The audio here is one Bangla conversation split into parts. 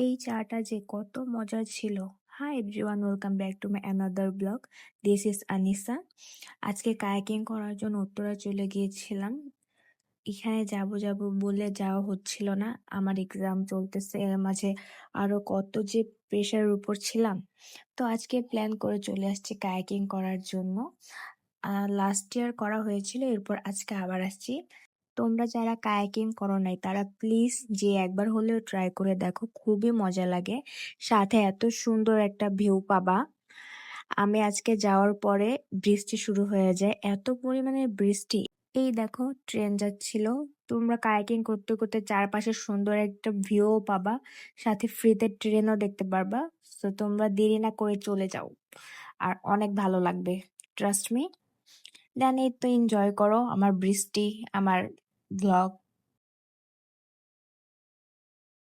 এই চাটা যে কত মজার ছিল। Hi everyone, welcome back to my another blog. This is Anisa. আজকে কায়াকিং করার জন্য উত্তরা চলে গিয়েছিলাম। এখানে যাব যাব বলে যাওয়া হচ্ছিল না, আমার এক্সাম চলতেছে, এর মাঝে আরো কত যে প্রেশারের উপর ছিলাম। তো আজকে প্ল্যান করে চলে আসছি কায়াকিং করার জন্য। লাস্ট ইয়ার করা হয়েছিল, এরপর আজকে আবার আসছি। তোমরা যারা কায়াকিং করো নাই তারা প্লিজ যে একবার হলেও ট্রাই করে দেখো, খুবই মজা লাগে, সাথে এত সুন্দর একটা ভিউ পাবা। আমি আজকে যাওয়ার পরে বৃষ্টি শুরু হয়ে যায়, এত পরিমাণে বৃষ্টি। এই দেখো ট্রেন যাচ্ছিল, তোমরা কায়াকিং করতে করতে চারপাশে সুন্দর একটা ভিউ পাবা, সাথে ফ্রিতে ট্রেনও দেখতে পারবা। তো তোমরা দেরি না করে চলে যাও, আর অনেক ভালো লাগবে, ট্রাস্ট মি। দেন এই তো এনজয় করো আমার বৃষ্টি, আমার ব্লগ।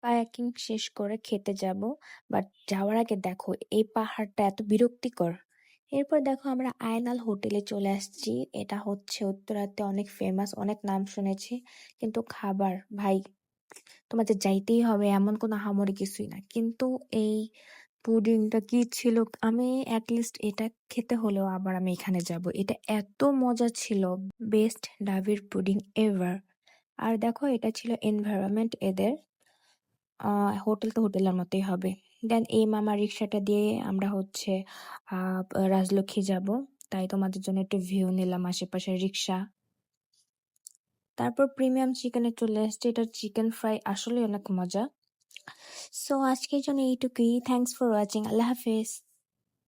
কায়াকিং শেষ করে খেতে যাব, বাট যাওয়ার আগে দেখো এই পাহাড়টা এত বিরক্তিকর। এরপর দেখো আমরা আয়নাল হোটেলে চলে আসছি। এটা হচ্ছে উত্তরাতে অনেক ফেমাস, অনেক নাম শুনেছি, কিন্তু খাবার ভাই তোমাদের যাইতেই হবে, এমন কোনো আহামরি কিছুই না। কিন্তু এই পুডিংটা কি ছিল, আমি অ্যাটলিস্ট এটা খেতে হলেও আবার আমি এখানে যাব, এটা এত মজা ছিল। বেস্ট ডাভির পুডিং এভার। আর দেখো এটা ছিল এনভায়রনমেন্ট এদের, হোটেল তো হোটেলের মতোই হবে। দেন এই মামা রিক্সাটা দিয়ে আমরা হচ্ছে রাজলক্ষ্মী যাব, তাই তোমাদের জন্য একটু ভিউ নিলাম আশেপাশের রিক্সা। তারপর প্রিমিয়াম চিকেনে চলে আসছে, এটার চিকেন ফ্রাই আসলে অনেক মজা। সো আজকের জন্য এইটুকুই, থ্যাংকস ফর ওয়াচিং, আল্লাহ হাফেজ।